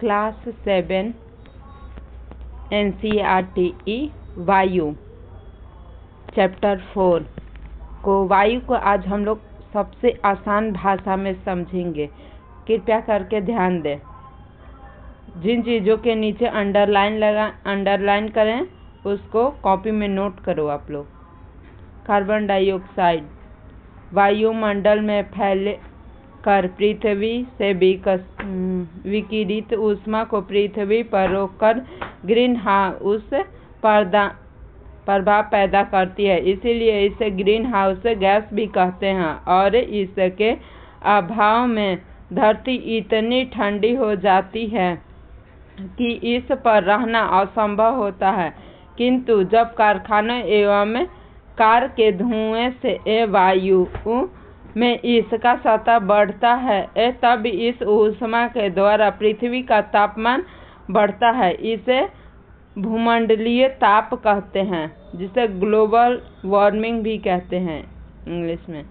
Class 7 NCERT वायु chapter 4 को वायु को आज हम लोग सबसे आसान भाषा में समझेंगे। कृपया करके ध्यान दें। जिन चीज़ों के नीचे अंडरलाइन करें उसको कॉपी में नोट करो आप लोग। कार्बन डाइऑक्साइड वायुमंडल में फैले कर पृथ्वी से विकिरित ऊष्मा को पृथ्वी पर रोककर ग्रीन हाउस प्रभाव पैदा करती है, इसीलिए इसे ग्रीन हाउस गैस भी कहते हैं। और इसके अभाव में धरती इतनी ठंडी हो जाती है कि इस पर रहना असंभव होता है। किंतु जब कारखानों एवं कार के धुएं से वायु में इसका सतह बढ़ता है तब इस ऊष्मा के द्वारा पृथ्वी का तापमान बढ़ता है। इसे भूमंडलीय ताप कहते हैं, जिसे ग्लोबल वार्मिंग भी कहते हैं इंग्लिश में।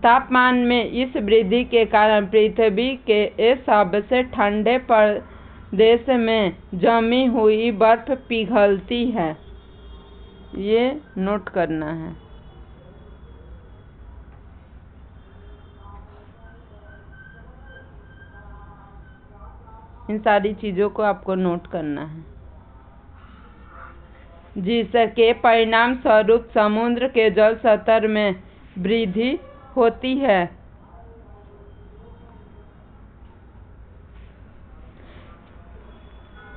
तापमान में इस वृद्धि के कारण पृथ्वी के सबसे ठंडे प्रदेश में जमी हुई बर्फ पिघलती है। ये नोट करना है। इन सारी चीज़ों को आपको नोट करना है, जिसके परिणाम स्वरूप समुद्र के जल स्तर में वृद्धि होती है।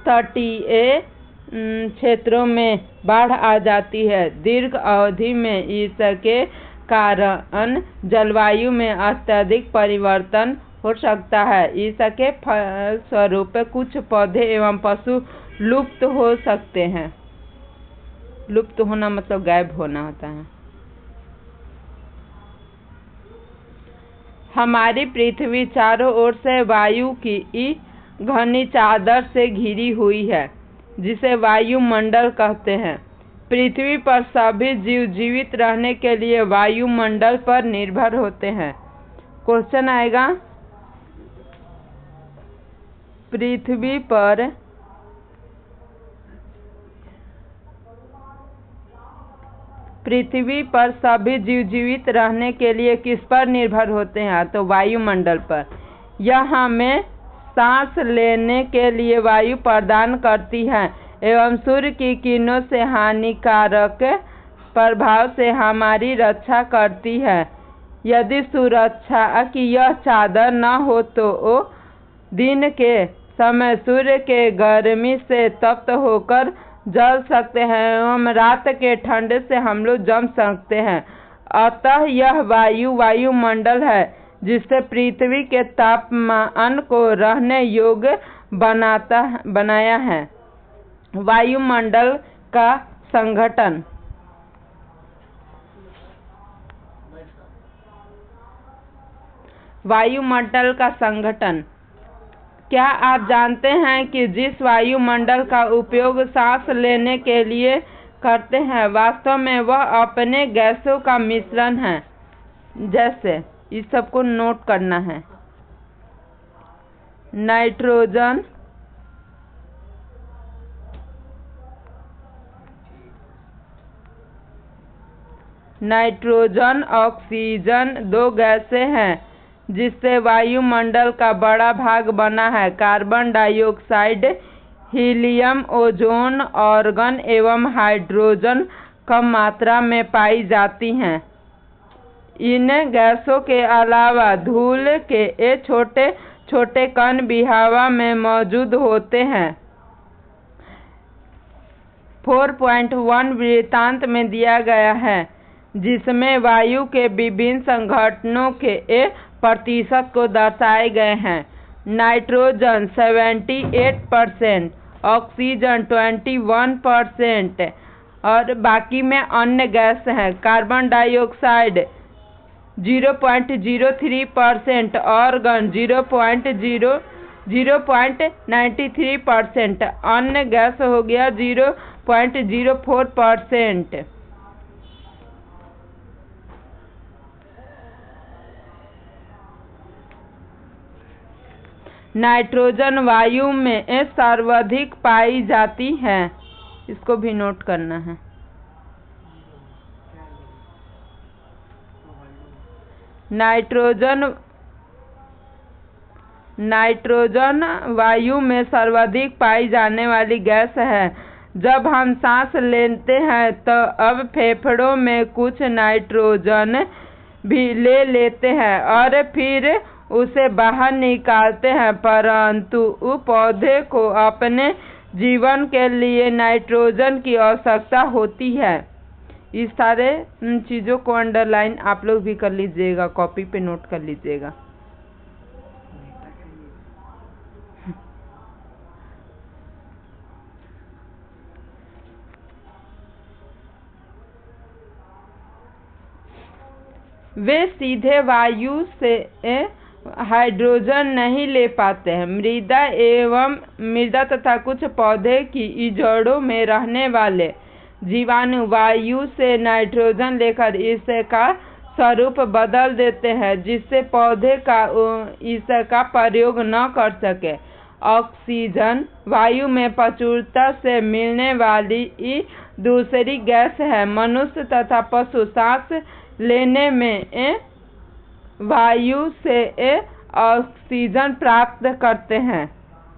तटीय क्षेत्रों में बाढ़ आ जाती है। दीर्घ अवधि में इसके कारण जलवायु में अत्यधिक परिवर्तन हो सकता है। इसके फलस्वरूप कुछ पौधे एवं पशु लुप्त हो सकते हैं। लुप्त होना मतलब गायब होना होता है। हमारी पृथ्वी चारों ओर से वायु की घनी चादर से घिरी हुई है, जिसे वायुमंडल कहते हैं। पृथ्वी पर सभी जीव जीवित रहने के लिए वायुमंडल पर निर्भर होते हैं। क्वेश्चन आएगा, पृथ्वी पर सभी जीव जीवित रहने के लिए किस पर निर्भर होते हैं? तो वायुमंडल पर। यह हमें सांस लेने के लिए वायु प्रदान करती है एवं सूर्य की किरणों से हानिकारक प्रभाव से हमारी रक्षा करती है। यदि सुरक्षा की यह चादर न हो तो दिन के समय सूर्य के गर्मी से तप्त होकर जल सकते हैं एवं रात के ठंड से हम लोग जम सकते हैं। अतः यह वायुमंडल है जिससे पृथ्वी के तापमान को रहने योग्य बनाया है। वायुमंडल का संघटन। वायुमंडल का संघटन। क्या आप जानते हैं कि जिस वायुमंडल का उपयोग सांस लेने के लिए करते हैं, वास्तव में वह अपने गैसों का मिश्रण है? जैसे इस सबको नोट करना है। नाइट्रोजन ऑक्सीजन दो गैसें हैं जिससे वायुमंडल का बड़ा भाग बना है। Carbon dioxide, helium, ozone, argon एवं हाइड्रोजन कम मात्रा में पाई जाती हैं। इन गैसों के अलावा धूल के छोटे छोटे कण भी हवा में मौजूद होते हैं। 4.1 वृत्तांत में दिया गया है, जिसमें वायु के विभिन्न संघटनों के प्रतिशत को दर्शाए गए हैं। नाइट्रोजन 78%, ऑक्सीजन 21% और बाकी में अन्य गैस हैं। कार्बन डाइऑक्साइड 0.03%, ऑर्गन 0.93%, अन्य गैस हो गया 0.04%। नाइट्रोजन वायु में सर्वाधिक पाई जाती है। इसको भी नोट करना है। नाइट्रोजन वायु में सर्वाधिक पाई जाने वाली गैस है। जब हम सांस लेते हैं तो अब फेफड़ों में कुछ नाइट्रोजन भी ले लेते हैं और फिर उसे बाहर निकालते हैं, परंतु पौधे को अपने जीवन के लिए नाइट्रोजन की आवश्यकता होती है। इस सारे चीज़ों को अंडरलाइन आप लोग भी कर लीजिएगा, कॉपी पे नोट कर लीजिएगा। वे सीधे वायु से हाइड्रोजन नहीं ले पाते हैं। मृदा तथा कुछ पौधे की जड़ों में रहने वाले जीवाणु वायु से नाइट्रोजन लेकर इसका स्वरूप बदल देते हैं, जिससे पौधे का इसका प्रयोग न कर सके। ऑक्सीजन वायु में प्रचुरता से मिलने वाली दूसरी गैस है। मनुष्य तथा पशु सांस लेने में वायु से ऑक्सीजन प्राप्त करते हैं।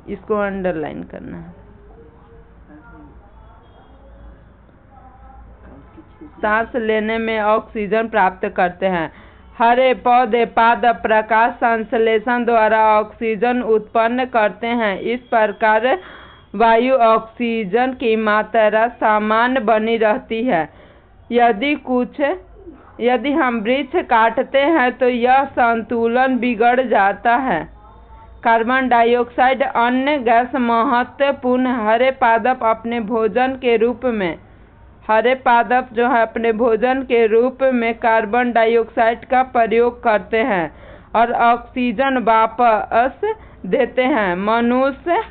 इसको अंडरलाइन करना है। सांस लेने में ऑक्सीजन प्राप्त करते हैं। हरे पौधे पादप प्रकाश संश्लेषण द्वारा ऑक्सीजन उत्पन्न करते हैं। इस प्रकार वायु ऑक्सीजन की मात्रा समान बनी रहती है। यदि हम वृक्ष काटते हैं तो यह संतुलन बिगड़ जाता है। कार्बन डाइऑक्साइड अन्य गैस महत्वपूर्ण हरे पादप अपने भोजन के रूप में कार्बन डाइऑक्साइड का प्रयोग करते हैं और ऑक्सीजन वापस देते हैं। मनुष्य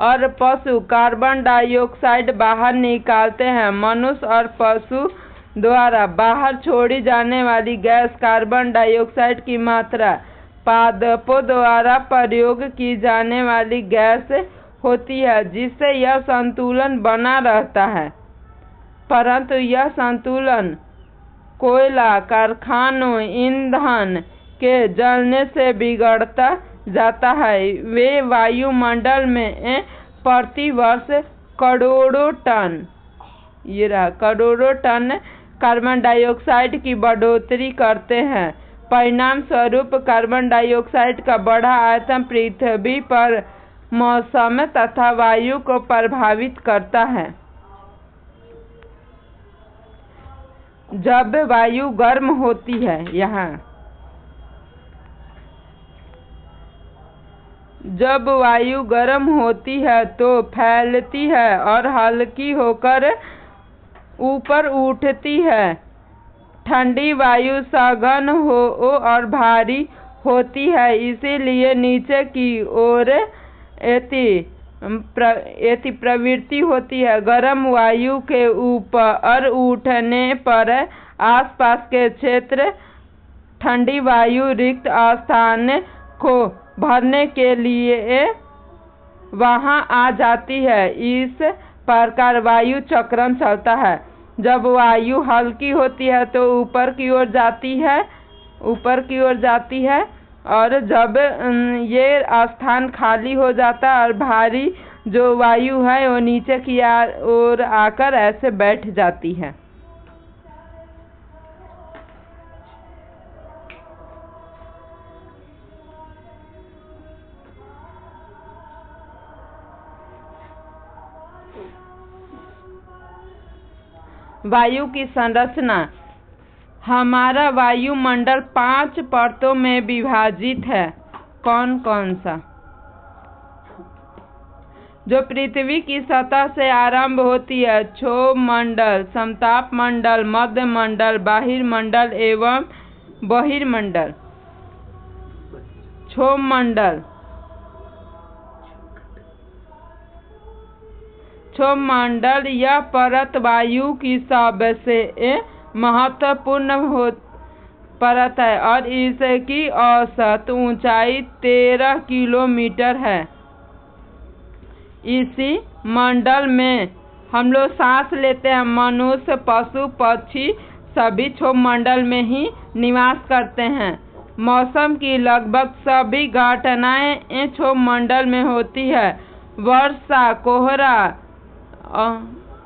और पशु कार्बन डाइऑक्साइड बाहर निकालते हैं। मनुष्य और पशु द्वारा बाहर छोड़ी जाने वाली गैस कार्बन डाइऑक्साइड की मात्रा पादपों द्वारा प्रयोग की जाने वाली गैस होती है, जिससे यह संतुलन बना रहता है। परंतु यह संतुलन कोयला कारखानों ईंधन के जलने से बिगड़ता जाता है। वे वायुमंडल में प्रति वर्ष करोड़ों टन कार्बन डाइऑक्साइड की बढ़ोतरी करते हैं। परिणाम स्वरूप कार्बन डाइऑक्साइड का बढ़ा आयतन पृथ्वी पर मौसम तथा वायु को प्रभावित करता है। जब वायु गर्म होती है तो फैलती है और हल्की होकर ऊपर उठती है। ठंडी वायु सघन और भारी होती है, इसीलिए नीचे की ओर ऐसी प्रवृत्ति होती है। गर्म वायु के ऊपर उठने पर आसपास के क्षेत्र ठंडी वायु रिक्त स्थान को भरने के लिए वहां आ जाती है। इस प्रकार वायु चक्रण चलता है। जब वायु हल्की होती है तो ऊपर की ओर जाती है और जब ये स्थान खाली हो जाता है और भारी जो वायु है वो नीचे की ओर आकर ऐसे बैठ जाती है। वायु की संरचना। हमारा वायुमंडल 5 परतों में विभाजित है। कौन कौन सा? जो पृथ्वी की सतह से आरंभ होती है। क्षोभ मंडल, समताप मंडल, मध्य मंडल, बाहिर्मंडल एवं बहिर्मंडल। क्षोभ मंडल यह परत वायु की सबसे महत्वपूर्ण परत है और इसकी औसत ऊंचाई 13 किलोमीटर है। इसी मंडल में हम लोग सांस लेते हैं। मनुष्य, पशु, पक्षी सभी क्षोभ मंडल में ही निवास करते हैं। मौसम की लगभग सभी घटनाएं क्षोभ मंडल में होती है। वर्षा, कोहरा,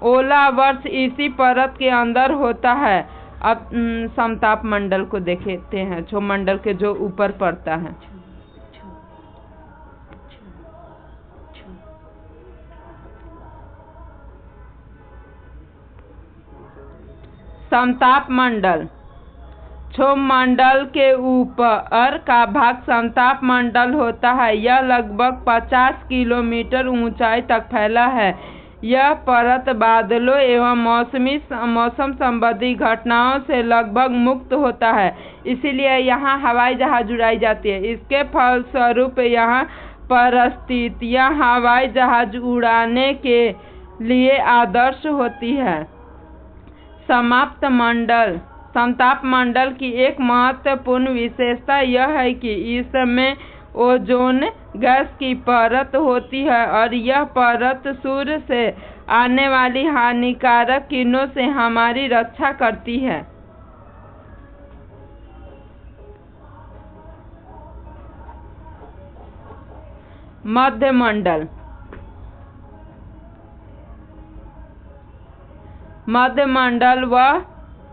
ओला वर्ष इसी परत के अंदर होता है। अब समताप मंडल को देखते हैं, क्षोभ मंडल के जो ऊपर पड़ता है। समताप मंडल, क्षोभ मंडल के ऊपर का भाग समताप मंडल होता है। यह लगभग 50 किलोमीटर ऊंचाई तक फैला है। यह परत बादलों एवं मौसम संबंधी घटनाओं से लगभग मुक्त होता है, इसीलिए यहाँ हवाई जहाज उड़ाई जाती है। इसके फलस्वरूप यहाँ परिस्थितियाँ हवाई जहाज उड़ाने के लिए आदर्श होती है। समाप्त मंडल, समताप मंडल की एक महत्वपूर्ण विशेषता यह है कि इसमें ओजोन गैस की परत होती है और यह परत सूर्य से आने वाली हानिकारक किरणों से हमारी रक्षा करती है। मध्य मंडल, मध्य मंडल वह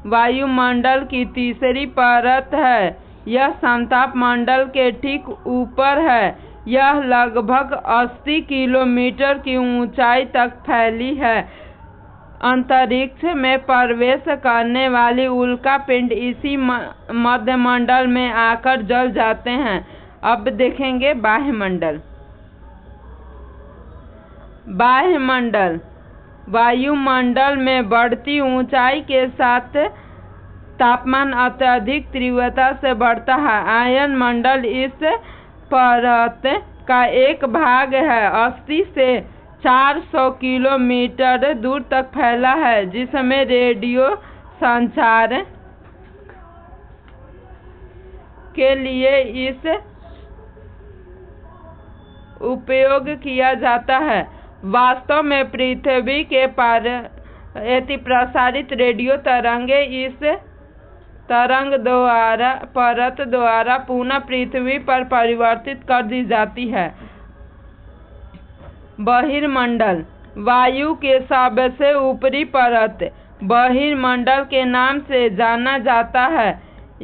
वायुमंडल की तीसरी परत है। यह समताप मंडल के ठीक ऊपर है। यह लगभग 80 किलोमीटर की ऊंचाई तक फैली है। अंतरिक्ष में प्रवेश करने वाली उल्कापिंड इसी मध्य मंडल में आकर जल जाते हैं। अब देखेंगे बाह्य मंडल। बाह्य मंडल वायुमंडल में बढ़ती ऊंचाई के साथ तापमान अत्यधिक तीव्रता से बढ़ता है। आयन मंडल इस परत का एक भाग है। 80 से 400 किलोमीटर दूर तक फैला है, जिसमें रेडियो संचार के लिए इस उपयोग किया जाता है। वास्तव में पृथ्वी के प्रसारित रेडियो तरंगे इस तरंग द्वारा परत द्वारा पुनः पृथ्वी पर परिवर्तित कर दी जाती है। बहिर्मंडल वायु के सबसे ऊपरी परत बहिर्मंडल के नाम से जाना जाता है।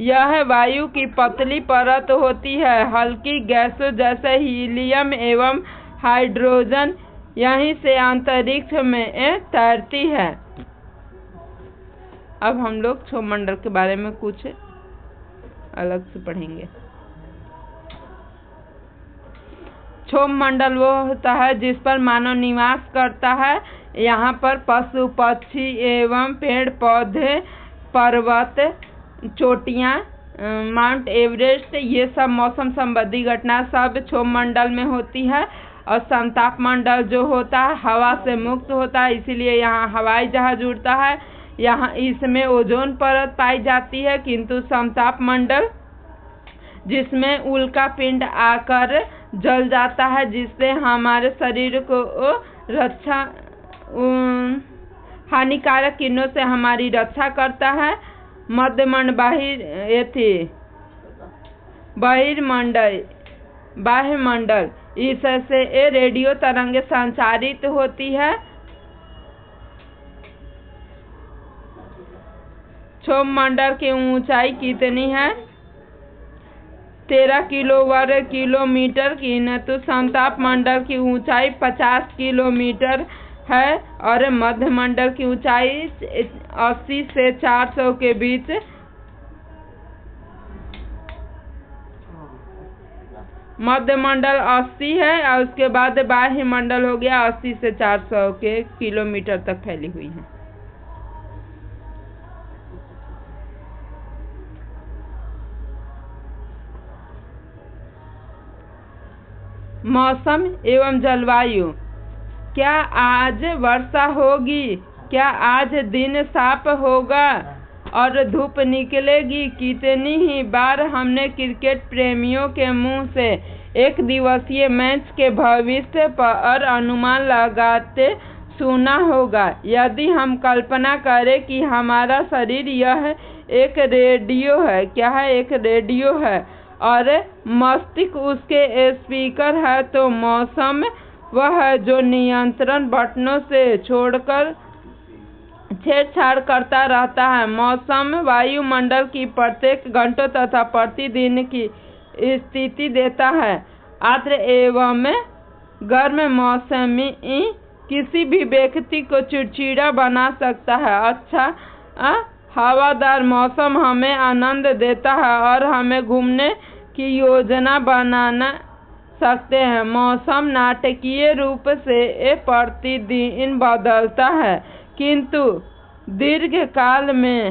यह वायु की पतली परत होती है। हल्की गैसों जैसे हीलियम एवं हाइड्रोजन यहीं से अंतरिक्ष में तैरती है। अब हम लोग क्षोभ मंडल के बारे में कुछ अलग से पढ़ेंगे। क्षोभ मंडल वो होता है जिस पर मानव निवास करता है। यहाँ पर पशु, पक्षी एवं पेड़ पौधे, पर्वत, चोटियाँ, माउंट एवरेस्ट, ये सब मौसम संबंधी घटना सब क्षोभ मंडल में होती है। और समताप मंडल जो होता है हवा से मुक्त होता है, इसीलिए यहाँ हवाई जहाज उड़ता है। यहाँ इसमें ओजोन परत पाई जाती है। किंतु समताप मंडल जिसमें उल्कापिंड आकर जल जाता है, जिससे हमारे शरीर को रक्षा हानिकारक किरणों से हमारी रक्षा करता है। बहिर्मंडल बाह्य मंडल इससे रेडियो तरंगे संचारित होती है। क्षोभ मंडल की ऊंचाई कितनी है? 13 वर्ग किलोमीटर की न तो समताप मंडल की ऊंचाई 50 किलोमीटर है और मध्य मंडल की ऊंचाई 80 से 400 के बीच। मध्य मंडल 80 है और उसके बाद बाह्य मंडल हो गया 80 से 400 के किलोमीटर तक फैली हुई है। मौसम एवं जलवायु। क्या आज वर्षा होगी? क्या आज दिन साफ होगा? और धूप निकलेगी। कितनी ही बार हमने क्रिकेट प्रेमियों के मुंह से एक दिवसीय मैच के भविष्य पर अनुमान लगाते सुना होगा। यदि हम कल्पना करें कि हमारा शरीर यह एक रेडियो है, क्या है, एक रेडियो है, और मस्तिष्क उसके स्पीकर है, तो मौसम वह है जो नियंत्रण बटनों से छोड़कर छेड़छाड़ करता रहता है। मौसम वायुमंडल की प्रत्येक घंटों तथा प्रतिदिन की स्थिति देता है। आर्द्र एवं गर्म मौसम किसी भी व्यक्ति को चिड़चिड़ा बना सकता है। अच्छा हवादार मौसम हमें आनंद देता है और हमें घूमने की योजना बनाना सकते हैं। मौसम नाटकीय रूप से प्रतिदिन बदलता है, किंतु दीर्घ काल में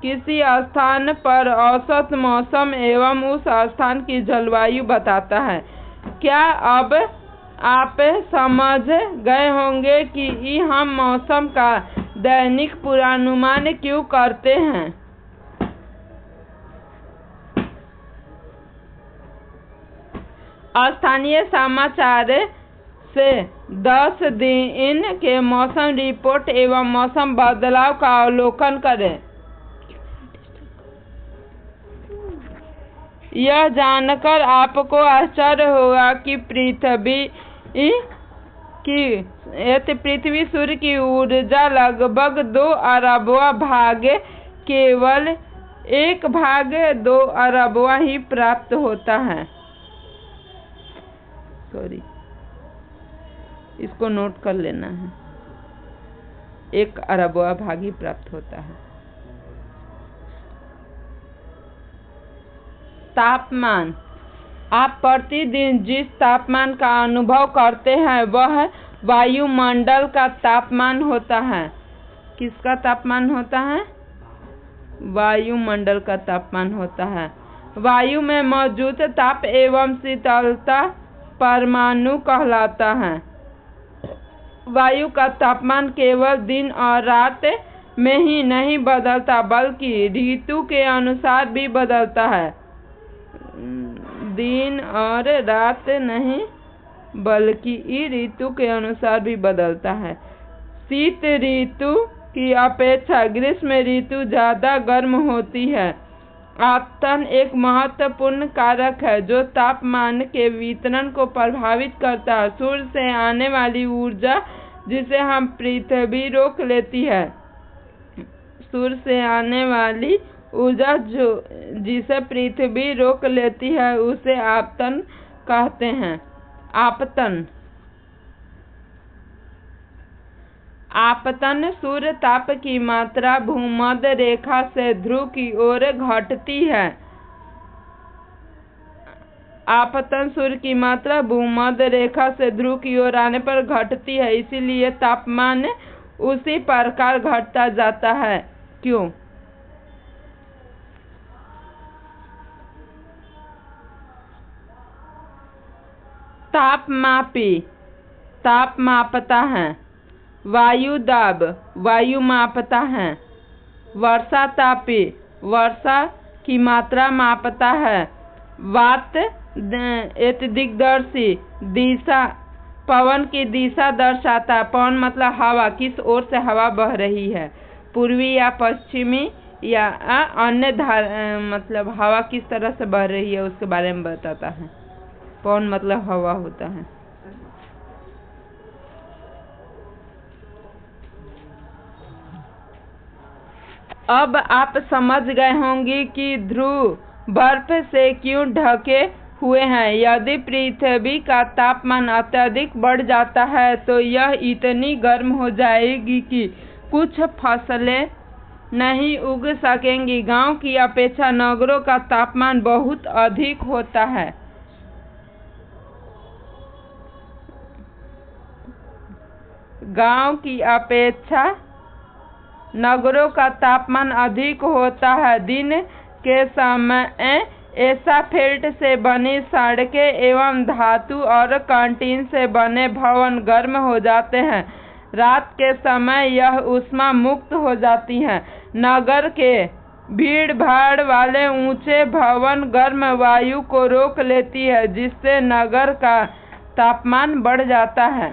किसी स्थान पर औसत मौसम एवं उस स्थान की जलवायु बताता है। क्या अब आप समझ गए होंगे कि हम मौसम का दैनिक पूर्वानुमान क्यों करते हैं? स्थानीय समाचार से 10 दिन के मौसम रिपोर्ट एवं मौसम बदलाव का अवलोकन करें। यह जानकर आपको आश्चर्य होगा कि पृथ्वी सूर्य की ऊर्जा लगभग 2 अरबवां भाग केवल 1/2 अरबवां ही प्राप्त होता है। सॉरी, इसको नोट कर लेना है। 1 अरबवां भाग ही प्राप्त होता है। तापमान। आप प्रतिदिन जिस तापमान का अनुभव करते हैं वह वायुमंडल का तापमान होता है। किसका तापमान होता है? वायुमंडल का तापमान होता है। वायु में मौजूद ताप एवं शीतलता परमाणु कहलाता है। वायु का तापमान केवल दिन और रात में ही नहीं बदलता, बल्कि ऋतु के अनुसार भी बदलता है। दिन और रात नहीं, बल्कि ऋतु के अनुसार भी बदलता है। शीत ऋतु की अपेक्षा ग्रीष्म ऋतु ज्यादा गर्म होती है। आपतन एक महत्वपूर्ण कारक है जो तापमान के वितरण को प्रभावित करता है। सूर्य से आने वाली ऊर्जा जिसे हम पृथ्वी रोक लेती है, सूर्य से आने वाली ऊर्जा जिसे पृथ्वी रोक लेती है उसे आपतन कहते हैं। आपतन सूर्य ताप की मात्रा भूमध्य रेखा से ध्रुव की ओर घटती है। आपतन सूर्य की मात्रा भूमध्य रेखा से ध्रुव की ओर आने पर घटती है, इसीलिए तापमान उसी प्रकार घटता जाता है। क्यों? तापमापी ताप मापता है। वायु दाब वायु मापता है। वर्षातापी वर्षा की मात्रा मापता है। वात दिग्दर्शी दिशा पवन की दिशा दर्शाता है। पवन मतलब हवा, किस ओर से हवा बह रही है, पूर्वी या पश्चिमी या अन्य मतलब हवा किस तरह से बह रही है उसके बारे में बताता है। पवन मतलब हवा होता है। अब आप समझ गए होंगे कि ध्रुव बर्फ से क्यों ढके हुए हैं। यदि पृथ्वी का तापमान अत्यधिक बढ़ जाता है तो यह इतनी गर्म हो जाएगी कि कुछ फसलें नहीं उग सकेंगी। गांव की अपेक्षा नगरों का तापमान बहुत अधिक होता है। गांव की अपेक्षा नगरों का तापमान अधिक होता है। दिन के समय एस्फाल्ट से बनी सड़कें एवं धातु और कंटीन से बने भवन गर्म हो जाते हैं। रात के समय यह ऊष्मा मुक्त हो जाती है। नगर के भीड़ भाड़ वाले ऊंचे भवन गर्म वायु को रोक लेती है, जिससे नगर का तापमान बढ़ जाता है।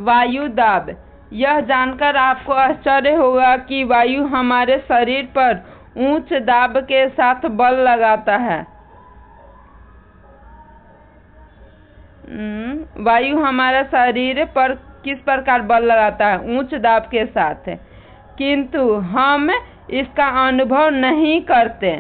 वायु दाब। यह जानकर आपको आश्चर्य होगा कि वायु हमारे शरीर पर उच्च दाब के साथ बल लगाता है। वायु हमारा शरीर पर किस प्रकार बल लगाता है? उच्च दाब के साथ, किंतु हम इसका अनुभव नहीं करते।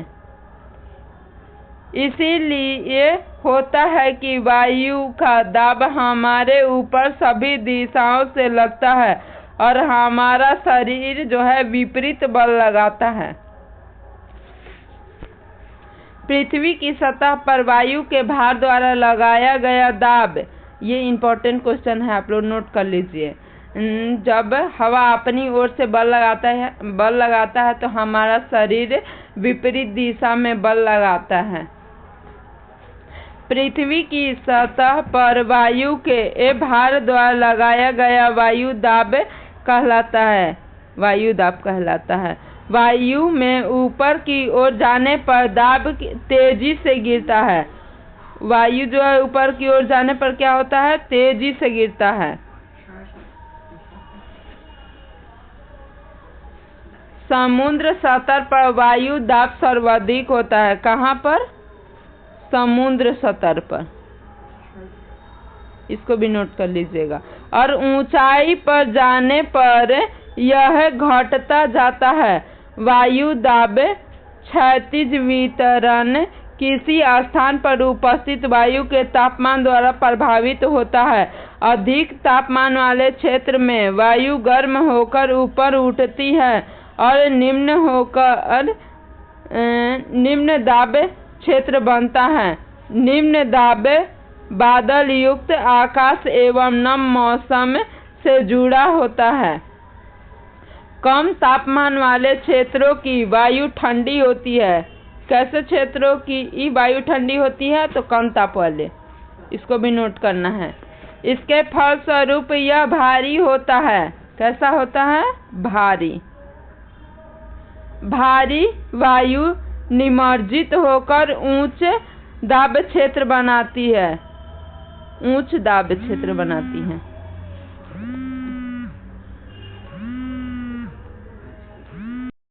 इसीलिए होता है कि वायु का दाब हमारे ऊपर सभी दिशाओं से लगता है और हमारा शरीर जो है विपरीत बल लगाता है। पृथ्वी की सतह पर वायु के भार द्वारा लगाया गया दाब, ये इम्पोर्टेंट क्वेश्चन है, आप लोग नोट कर लीजिए। जब हवा अपनी ओर से बल लगाता है तो हमारा शरीर विपरीत दिशा में बल लगाता है। पृथ्वी की सतह पर वायु के भार द्वारा लगाया गया वायु दाब कहलाता है। वायु दाब कहलाता है। वायु में ऊपर की ओर जाने पर दाब तेजी से गिरता है। वायु जो है ऊपर की ओर जाने पर क्या होता है? तेजी से गिरता है। समुद्र सतह पर वायु दाब सर्वाधिक होता है। कहाँ पर? समुद्र सतह पर। इसको भी नोट कर लीजिएगा। और ऊंचाई पर जाने पर यह घटता जाता है। वायु दाब क्षैतिज वितरण किसी स्थान पर उपस्थित वायु के तापमान द्वारा प्रभावित होता है। अधिक तापमान वाले क्षेत्र में वायु गर्म होकर ऊपर उठती है और निम्न दाब क्षेत्र बनता है। निम्न दाब बादल युक्त आकाश एवं नम मौसम से जुड़ा होता है। कम तापमान वाले क्षेत्रों की वायु ठंडी होती है। कैसे क्षेत्रों की वायु ठंडी होती है? तो कम ताप वाले। इसको भी नोट करना है। इसके फलस्वरूप यह भारी होता है। कैसा होता है? भारी। भारी वायु निमज्जित होकर उच्च दाब क्षेत्र बनाती है। उच्च दाब क्षेत्र बनाती है।